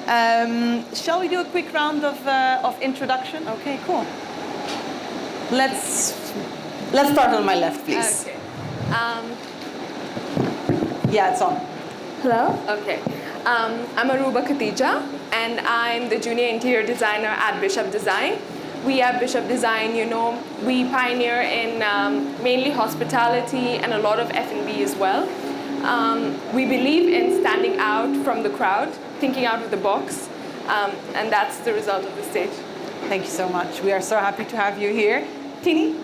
Shall we do a quick round of introduction? Okay, cool. Let's start on my left, please. Okay. Yeah, it's on. Hello? Okay. I'm Aruba Khatija, and I'm the junior interior designer at Bishop Design. We at Bishop Design, we pioneer in mainly hospitality and a lot of F&B as well. We believe in standing out from the crowd, thinking out of the box, and that's the result of the stage. Thank you so much. We are so happy to have you here. Tini?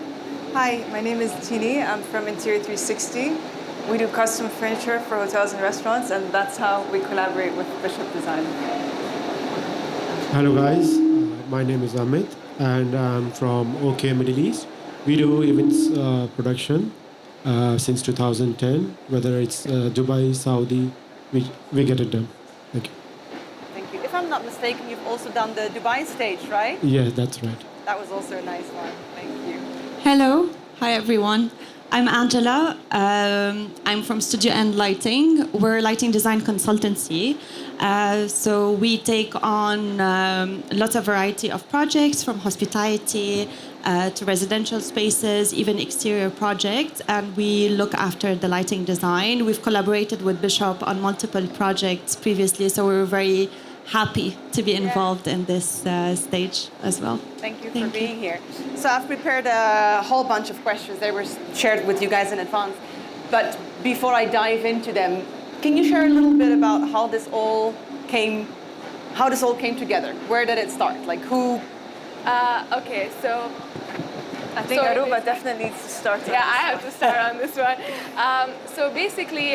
Hi, my name is Tini. I'm from Interior 360. We do custom furniture for hotels and restaurants, and that's how we collaborate with Bishop Design. Hello guys, my name is Amit and I'm from OK Middle East. We do events production since 2010, whether it's Dubai, Saudi, we get it done. Thank you. Thank you. If I'm not mistaken, you've also done the Dubai stage, right? Yes, that's right. That was also a nice one. Thank you. Hello. Hi, everyone. I'm Angela. I'm from Studio and Lighting. We're a lighting design consultancy. So we take on lots of variety of projects, from hospitality to residential spaces, even exterior projects. And we look after the lighting design. We've collaborated with Bishop on multiple projects previously, so we're very happy to be involved in this stage as well. Thank you for being here. So I've prepared a whole bunch of questions. They were shared with you guys in advance. But before I dive into them, can you share a little bit about how this all came together? Where did it start? Like who? Okay, so I think Aruba definitely needs to start. Yeah, I have to start on this one. So basically,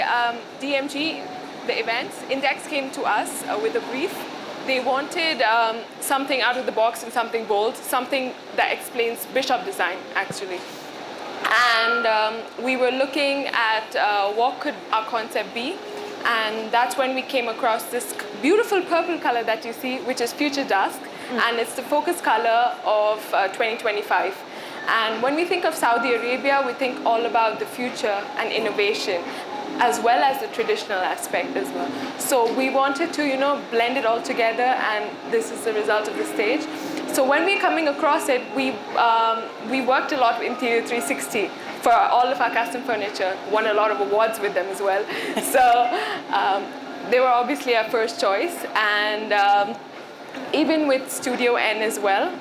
DMG, the events, Index came to us with a brief. They wanted something out of the box and something bold, something that explains Bishop Design, actually. And we were looking at what could our concept be. And that's when we came across this beautiful purple color that you see, which is Future Dusk. And it's the focus color of 2025. And when we think of Saudi Arabia, we think all about the future and innovation, as well as the traditional aspect as well. So we wanted to, blend it all together, and this is the result of the stage. So when we're coming across it, we worked a lot with Interior 360 for all of our custom furniture, won a lot of awards with them as well. So they were obviously our first choice, and even with Studio N as well,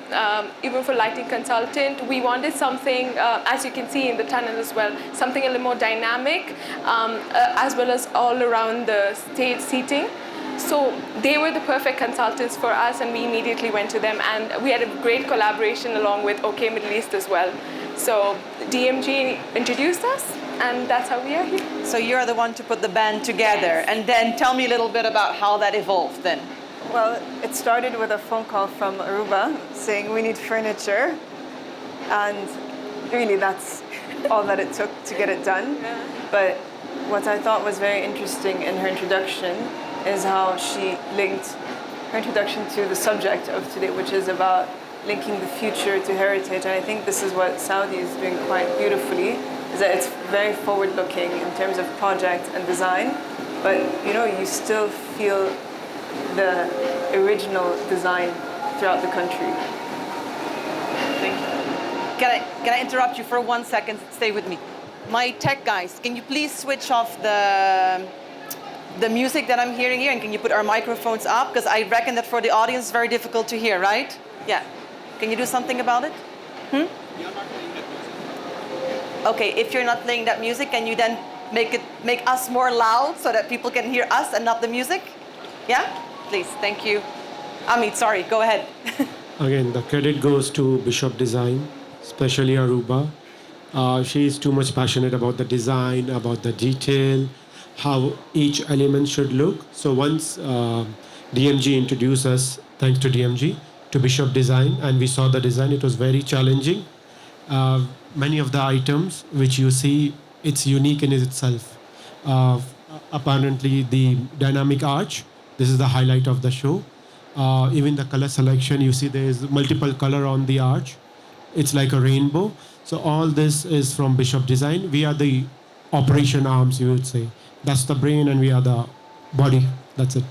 even for lighting consultant, we wanted something, as you can see in the tunnel as well, something a little more dynamic, as well as all around the stage seating. So they were the perfect consultants for us, and we immediately went to them, and we had a great collaboration along with OK Middle East as well. So DMG introduced us, and that's how we are here. So you're the one to put the band together. Yes. And then tell me a little bit about how that evolved then. Well, it started with a phone call from Aruba saying we need furniture, and really that's all that it took to get it done. Yeah. But what I thought was very interesting in her introduction is how she linked her introduction to the subject of today, which is about linking the future to heritage. And I think this is what Saudi is doing quite beautifully, is that it's very forward-looking in terms of project and design, but you still feel the original design throughout the country. Thank you. Can I interrupt you for 1 second? Stay with me. My tech guys, can you please switch off the music that I'm hearing here, and can you put our microphones up? Because I reckon that for the audience it's very difficult to hear, right? Yeah. Can you do something about it? You're not playing that music. Okay, if you're not playing that music, can you then make us more loud so that people can hear us and not the music? Yeah? Please, thank you. Amit, sorry, go ahead. Again, the credit goes to Bishop Design, especially Aruba. She is too much passionate about the design, about the detail, how each element should look. So once DMG introduced us, thanks to DMG, to Bishop Design, and we saw the design, it was very challenging. Many of the items which you see, it's unique in itself. Apparently the dynamic arch, this is the highlight of the show. Even the color selection, you see there is multiple color on the arch. It's like a rainbow. So all this is from Bishop Design. We are the operation arms, you would say. That's the brain, and we are the body. That's it.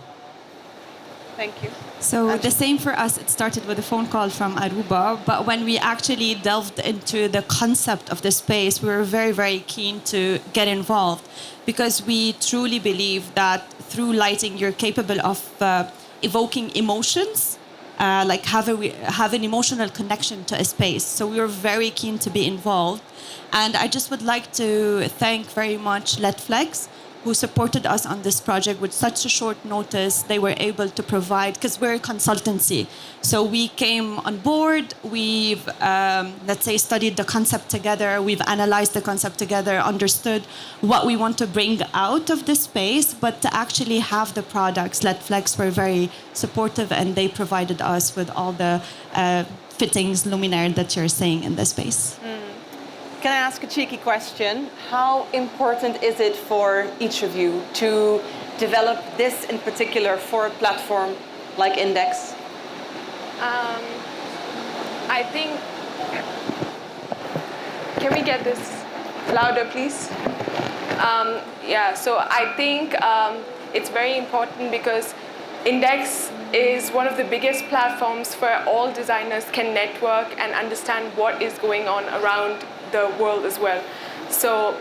Thank you. So the same for us. It started with a phone call from Aruba, but when we actually delved into the concept of the space, we were very, very keen to get involved because we truly believe that through lighting, you're capable of evoking emotions, like have an emotional connection to a space. So we were very keen to be involved. And I just would like to thank very much Letflex, who supported us on this project with such a short notice. They were able to provide, because we're a consultancy. So we came on board, we've, let's say, studied the concept together, we've analyzed the concept together, understood what we want to bring out of this space, but to actually have the products, Letflex were very supportive and they provided us with all the fittings, luminaire that you're seeing in the space. Can I ask a cheeky question? How important is it for each of you to develop this in particular for a platform like Index? I think, can we get this louder, please? So I think it's very important because Index is one of the biggest platforms where all designers can network and understand what is going on around the world as well. So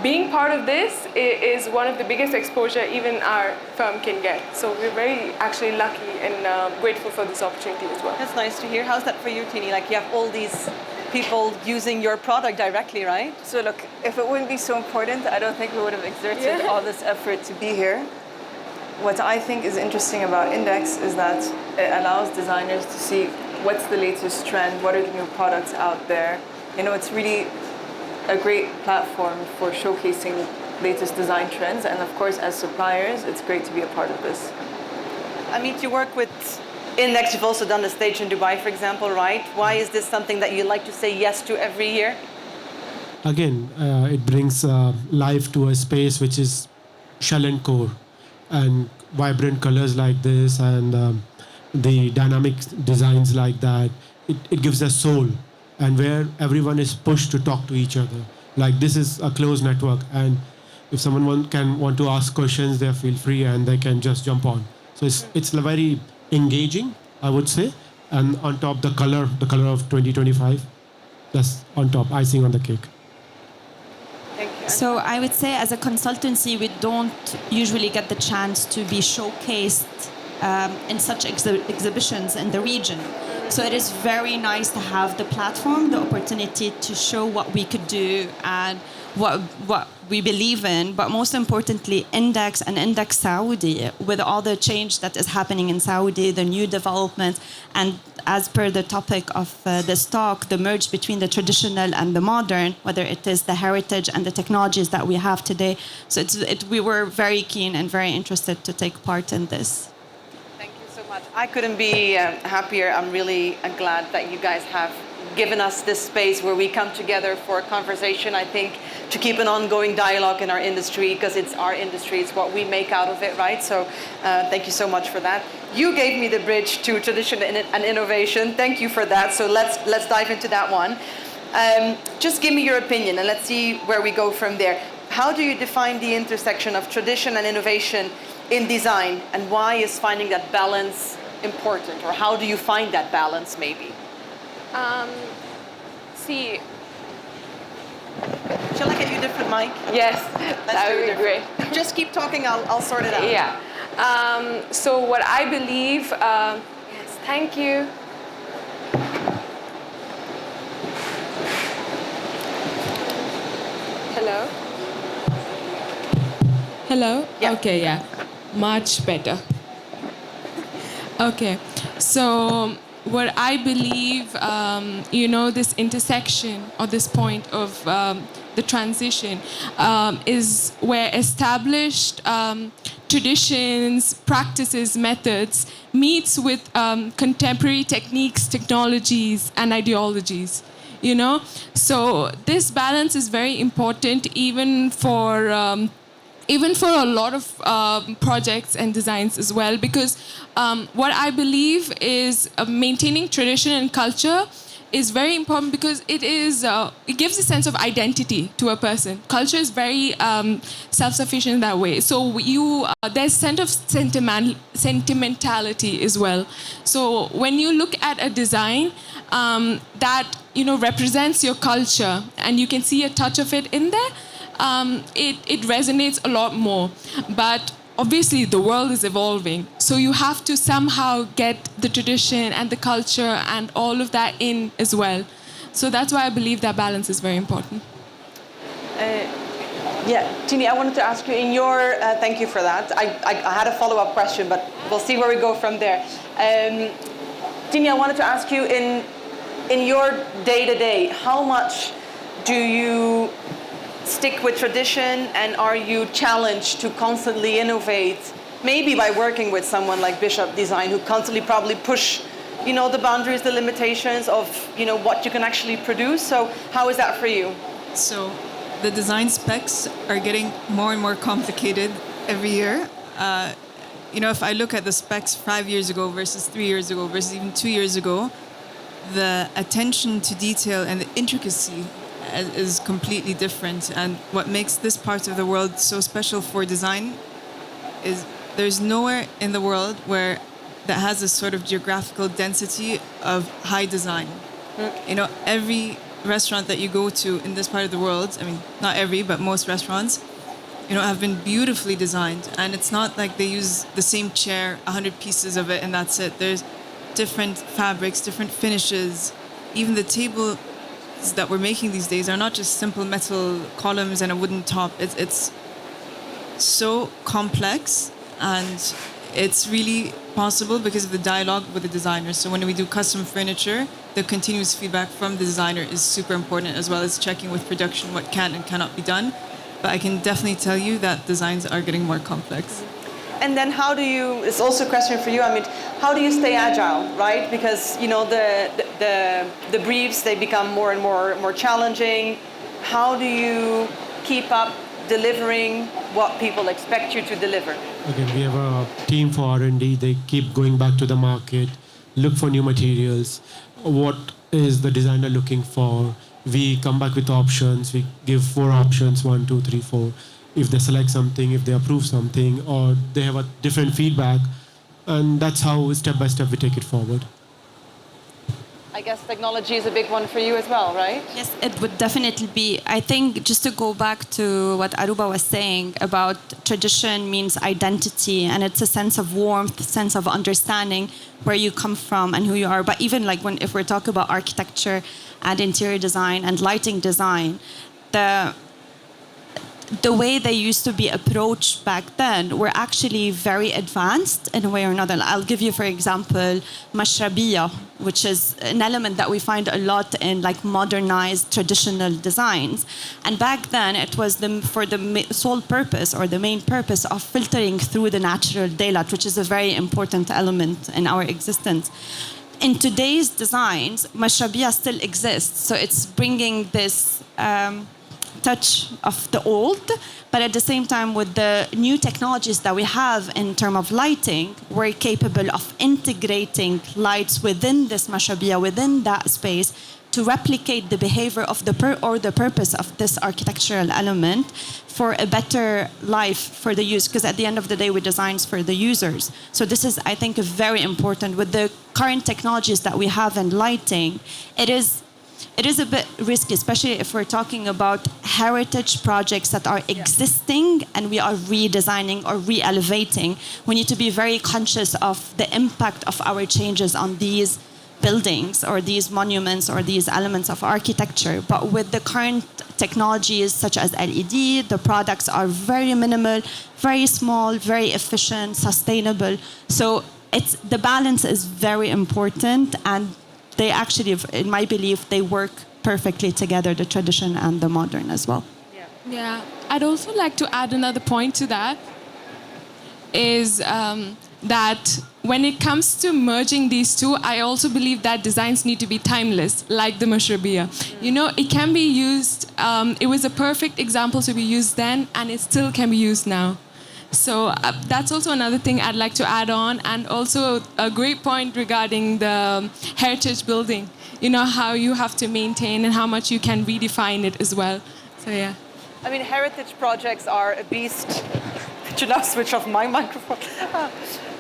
being part of this is one of the biggest exposure even our firm can get. So we're very actually lucky and grateful for this opportunity as well. That's nice to hear. How's that for you, Tini? Like you have all these people using your product directly, right? So look, if it wouldn't be so important, I don't think we would have exerted all this effort to be here. What I think is interesting about Index is that it allows designers to see what's the latest trend, what are the new products out there. You know, it's really a great platform for showcasing latest design trends. And of course, as suppliers, it's great to be a part of this. Amit, you work with Index. You've also done the stage in Dubai, for example, right? Why is this something that you like to say yes to every year? Again, it brings life to a space which is shell and core, and vibrant colors like this and the dynamic designs like that. It gives a soul. And where everyone is pushed to talk to each other. Like this is a closed network, and if someone want to ask questions, they feel free and they can just jump on. So it's very engaging, I would say. And on top, the color of 2025, that's on top, icing on the cake. Thank you. So I would say as a consultancy, we don't usually get the chance to be showcased in such exhibitions in the region. So it is very nice to have the platform, the opportunity to show what we could do and what we believe in, but most importantly, Index and Index Saudi, with all the change that is happening in Saudi, the new developments, and as per the topic of this talk, the merge between the traditional and the modern, whether it is the heritage and the technologies that we have today. So we were very keen and very interested to take part in this. I couldn't be happier. I'm really glad that you guys have given us this space where we come together for a conversation, I think, to keep an ongoing dialogue in our industry, because it's our industry, it's what we make out of it, right? So thank you so much for that. You gave me the bridge to tradition and innovation. Thank you for that. So let's dive into that one. Just give me your opinion and let's see where we go from there. How do you define the intersection of tradition and innovation in design, and why is finding that balance important, or how do you find that balance maybe? Shall I get you a different mic? Yes, that would be great. Just keep talking, I'll sort it out. Yeah. So what I believe, yes, thank you. Hello? Hello? Yeah. Okay, yeah. Much better. Okay. So what I believe, this intersection or this point of the transition is where established traditions, practices, methods meets with contemporary techniques, technologies, and ideologies. So this balance is very important even for a lot of projects and designs as well, because what I believe is maintaining tradition and culture is very important because it gives a sense of identity to a person. Culture is very self-sufficient in that way. So there's sense of sentimentality as well. So when you look at a design that represents your culture and you can see a touch of it in there, it resonates a lot more. But obviously the world is evolving, so you have to somehow get the tradition and the culture and all of that in as well. So that's why I believe that balance is very important. Tini, I wanted to ask you in your, thank you for that. I had a follow-up question, but we'll see where we go from there. Tini, I wanted to ask you in your day-to-day, how much do you stick with tradition, and are you challenged to constantly innovate, maybe by working with someone like Bishop Design, who constantly probably push the boundaries, the limitations of what you can actually produce? So how is that for you? So the design specs are getting more and more complicated every year. If I look at the specs 5 years ago versus 3 years ago versus even 2 years ago, the attention to detail and the intricacy is completely different. And what makes this part of the world so special for design is there's nowhere in the world that has this sort of geographical density of high design. Every restaurant that you go to in this part of the world, I mean, not every, but most restaurants, have been beautifully designed. And it's not like they use the same chair, 100 pieces of it, and that's it. There's different fabrics, different finishes. Even the table that we're making these days are not just simple metal columns and a wooden top. It's so complex, and it's really possible because of the dialogue with the designers. So when we do custom furniture, the continuous feedback from the designer is super important, as well as checking with production what can and cannot be done. But I can definitely tell you that designs are getting more complex. And then how do you, it's also a question for you, I mean, how do you stay agile, right? Because, the briefs, they become more and more challenging. How do you keep up delivering what people expect you to deliver? Again, we have a team for R&D. They keep going back to the market, look for new materials. What is the designer looking for? We come back with options. We give 4 options, 1, 2, 3, 4. If they select something, if they approve something, or they have a different feedback. And that's how step by step we take it forward. I guess technology is a big one for you as well, right? Yes, it would definitely be. I think just to go back to what Aruba was saying about tradition means identity, and it's a sense of warmth, sense of understanding where you come from and who you are. But even like if we're talking about architecture and interior design and lighting design, the way they used to be approached back then were actually very advanced in a way or another. I'll give you, for example, mashrabiyya, which is an element that we find a lot in like modernized traditional designs. And back then it was for the sole purpose or the main purpose of filtering through the natural daylight, which is a very important element in our existence. In today's designs, mashrabiyya still exists. So it's bringing this touch of the old, but at the same time with the new technologies that we have in terms of lighting, we're capable of integrating lights within this mashrabiyya, within that space, to replicate the behavior of the purpose of this architectural element for a better life for the user, because at the end of the day we design for the users. So this is, I think, very important. With the current technologies that we have in lighting, it is a bit risky, especially if we're talking about heritage projects that are existing and we are redesigning or re-elevating. We need to be very conscious of the impact of our changes on these buildings or these monuments or these elements of architecture. But with the current technologies such as LED, the products are very minimal, very small, very efficient, sustainable. So the balance is very important, and they actually, in my belief, they work perfectly together, the tradition and the modern as well. Yeah, I'd also like to add another point to that, is that when it comes to merging these two, I also believe that designs need to be timeless, like the mashrabiyya. It can be used, it was a perfect example to be used then, and it still can be used now. So that's also another thing I'd like to add on, and also a great point regarding the heritage building. how you have to maintain and how much you can redefine it as well. So yeah. I mean, heritage projects are a beast. Did you now switch off my microphone?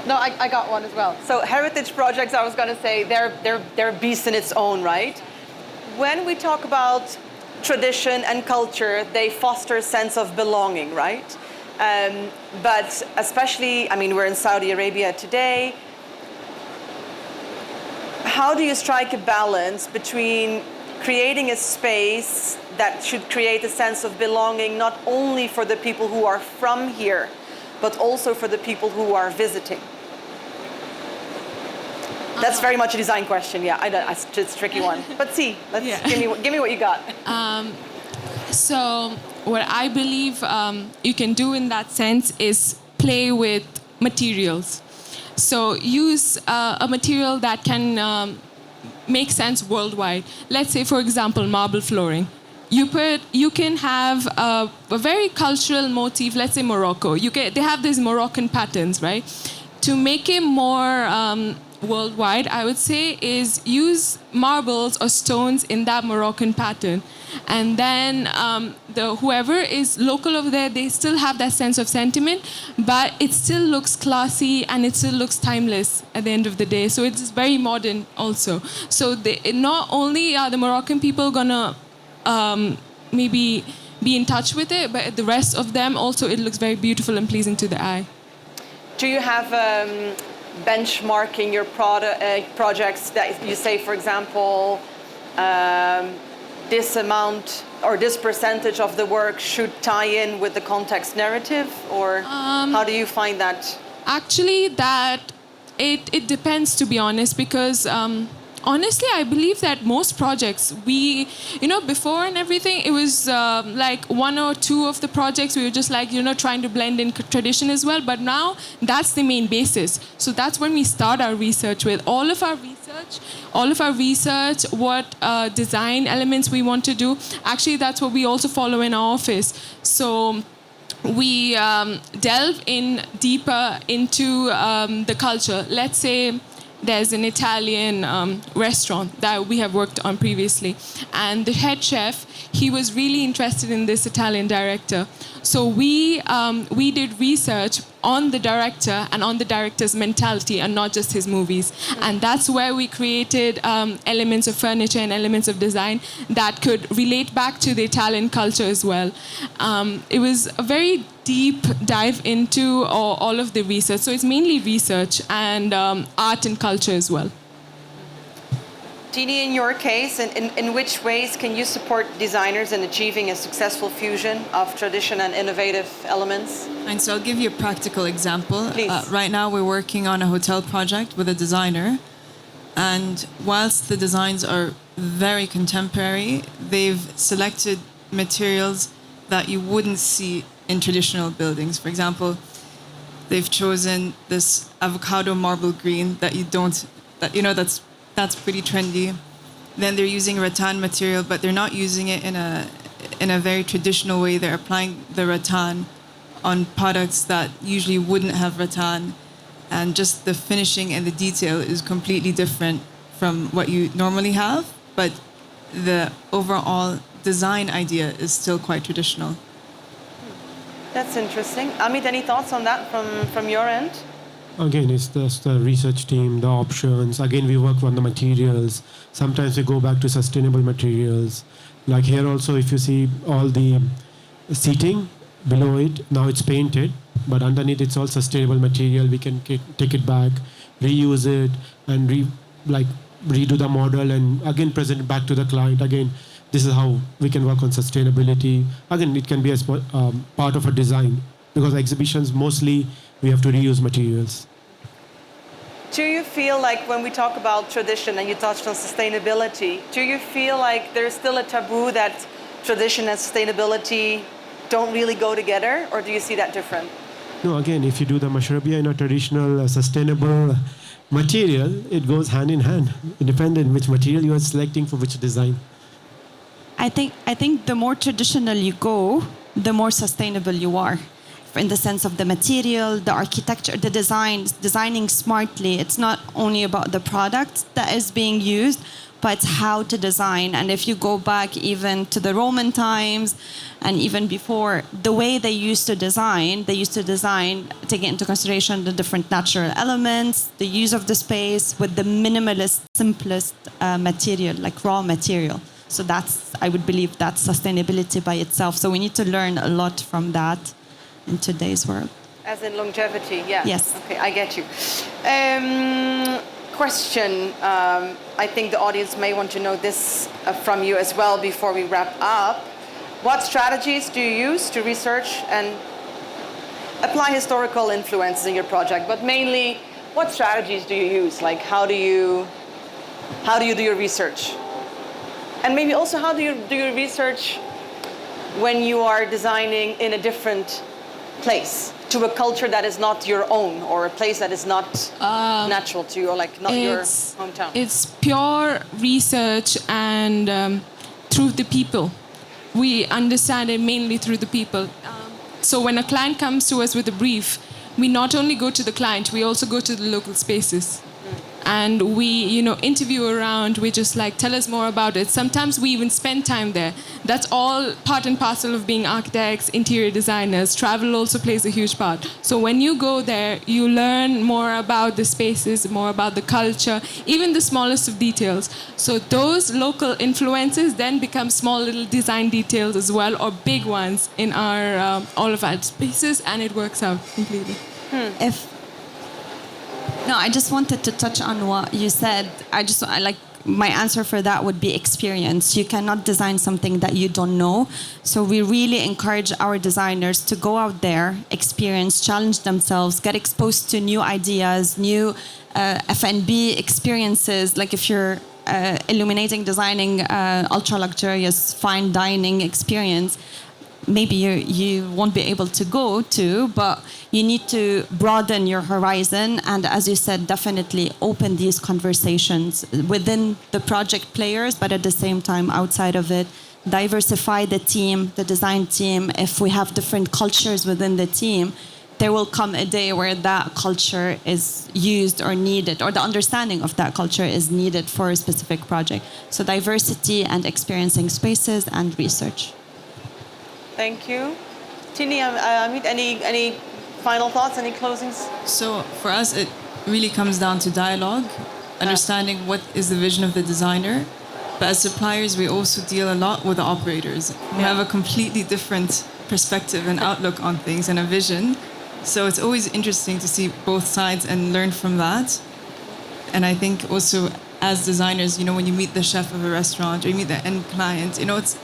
No, I got one as well. So heritage projects, I was going to say, they're a beast in its own right. When we talk about tradition and culture, they foster a sense of belonging, right? But especially, I mean, we're in Saudi Arabia today. How do you strike a balance between creating a space that should create a sense of belonging not only for the people who are from here, but also for the people who are visiting? That's very much a design question. Yeah, it's a tricky one. But see, give me what you got. So what I believe you can do in that sense is play with materials. So use a material that can make sense worldwide. Let's say, for example, marble flooring. You can have a very cultural motif. Let's say Morocco. They have these Moroccan patterns, right? To make it more worldwide, I would say, is use marbles or stones in that Moroccan pattern, and then whoever is local over there, they still have that sense of sentiment, but it still looks classy and it still looks timeless at the end of the day. So it's very modern also. So not only are the Moroccan people gonna maybe be in touch with it, but the rest of them also, it looks very beautiful and pleasing to the eye. Do you have benchmarking your projects that you say, for example, this amount or this percentage of the work should tie in with the context narrative, or how do you find that? Actually, it depends, to be honest, because honestly, I believe that most projects, before and everything, it was like one or two of the projects we were just like, trying to blend in tradition as well. But now that's the main basis. So that's when we start our research with all of our research, what design elements we want to do. Actually, that's what we also follow in our office. So we delve in deeper into the culture. Let's say there's an Italian restaurant that we have worked on previously, and the head chef, he was really interested in this Italian director. So we did research on the director and on the director's mentality and not just his movies. And that's where we created elements of furniture and elements of design that could relate back to the Italian culture as well. It was a very deep dive into all of the research. So it's mainly research and art and culture as well. Tini, in your case, in which ways can you support designers in achieving a successful fusion of tradition and innovative elements? And so I'll give you a practical example. Please. Right now we're working on a hotel project with a designer, and whilst the designs are very contemporary, they've selected materials that you wouldn't see in traditional buildings. For example, they've chosen this avocado marble green that's pretty trendy. Then they're using rattan material, but they're not using it in a very traditional way. They're applying the rattan on products that usually wouldn't have rattan, and just the finishing and the detail is completely different from what you normally have, but the overall design idea is still quite traditional. That's interesting. Amit, any thoughts on that from your end? Again, it's the research team, the options. Again, we work on the materials. Sometimes we go back to sustainable materials. Like here also, if you see all the seating below it, now it's painted, but underneath it's all sustainable material. We can take it back, reuse it, and redo the model, and again present it back to the client. Again, this is how we can work on sustainability. Again, it can be as part of a design, because exhibitions mostly we have to reuse materials. Do you feel like when we talk about tradition, and you touched on sustainability, do you feel like there's still a taboo that tradition and sustainability don't really go together, or do you see that different? No, again, if you do the mashrabia in a traditional, sustainable material, it goes hand in hand, independent which material you are selecting for which design. I think the more traditional you go, the more sustainable you are. In the sense of the material, the architecture, the designing smartly. It's not only about the product that is being used, but it's how to design. And if you go back even to the Roman times and even before, the way they used to design, taking into consideration the different natural elements, the use of the space with the minimalist, simplest material, like raw material. So I would believe that's sustainability by itself. So we need to learn a lot from that in today's world. As in longevity, yeah. Yes. Okay, I get you. Question. I think the audience may want to know this from you as well before we wrap up. What strategies do you use to research and apply historical influences in your project? But mainly, what strategies do you use? Like, how do you do your research? And maybe also, how do you do your research when you are designing in a different place, to a culture that is not your own, or a place that is not natural to you, or like not your hometown? It's pure research and through the people. We understand it mainly through the people. So when a client comes to us with a brief, we not only go to the client, we also go to the local spaces. And we, interview around. We just tell us more about it. Sometimes we even spend time there. That's all part and parcel of being architects, interior designers. Travel also plays a huge part. So when you go there, you learn more about the spaces, more about the culture, even the smallest of details. So those local influences then become small little design details as well, or big ones in our all of our spaces, and it works out completely. No, I just wanted to touch on what you said. My answer for that would be experience. You cannot design something that you don't know. So we really encourage our designers to go out there, experience, challenge themselves, get exposed to new ideas, new F&B experiences. Like if you're illuminating, designing ultra luxurious fine dining experience, maybe you won't be able to go to, but you need to broaden your horizon. And as you said, definitely open these conversations within the project players, but at the same time outside of it, diversify the team, the design team. If we have different cultures within the team, there will come a day where that culture is used or needed, or the understanding of that culture is needed for a specific project. So diversity and experiencing spaces and research. Thank you. Tini, Amit, any final thoughts, any closings? So for us, it really comes down to dialogue, understanding what is the vision of the designer. But as suppliers, we also deal a lot with the operators who have a completely different perspective and outlook on things and a vision. So it's always interesting to see both sides and learn from that. And I think also as designers, when you meet the chef of a restaurant or you meet the end client, it's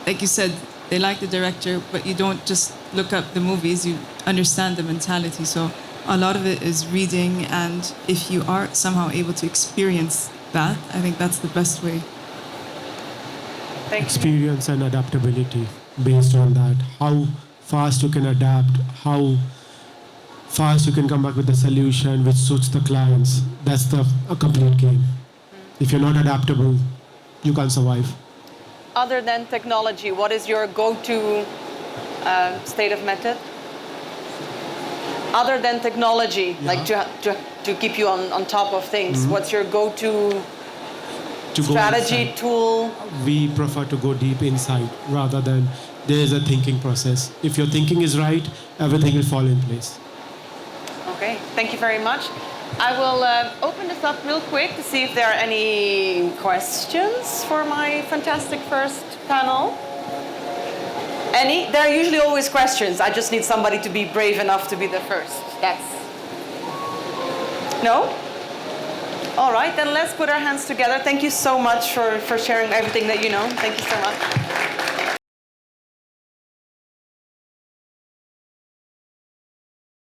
like you said, they like the director, but you don't just look up the movies, you understand the mentality. So a lot of it is reading, and if you are somehow able to experience that, I think that's the best way. Experience and adaptability based on that. How fast you can adapt, how fast you can come back with a solution which suits the clients. That's a complete game. If you're not adaptable, you can't survive. Other than technology, what is your go-to state of method? Other than technology, like to keep you on top of things, what's your go-to strategy, tool? We prefer to go deep inside rather than there's a thinking process. If your thinking is right, everything will fall in place. Okay, thank you very much. I will open this up real quick to see if there are any questions for my fantastic first panel. Any? There are usually always questions. I just need somebody to be brave enough to be the first. No? All right, then let's put our hands together. Thank you so much for sharing everything that you know. Thank you so much.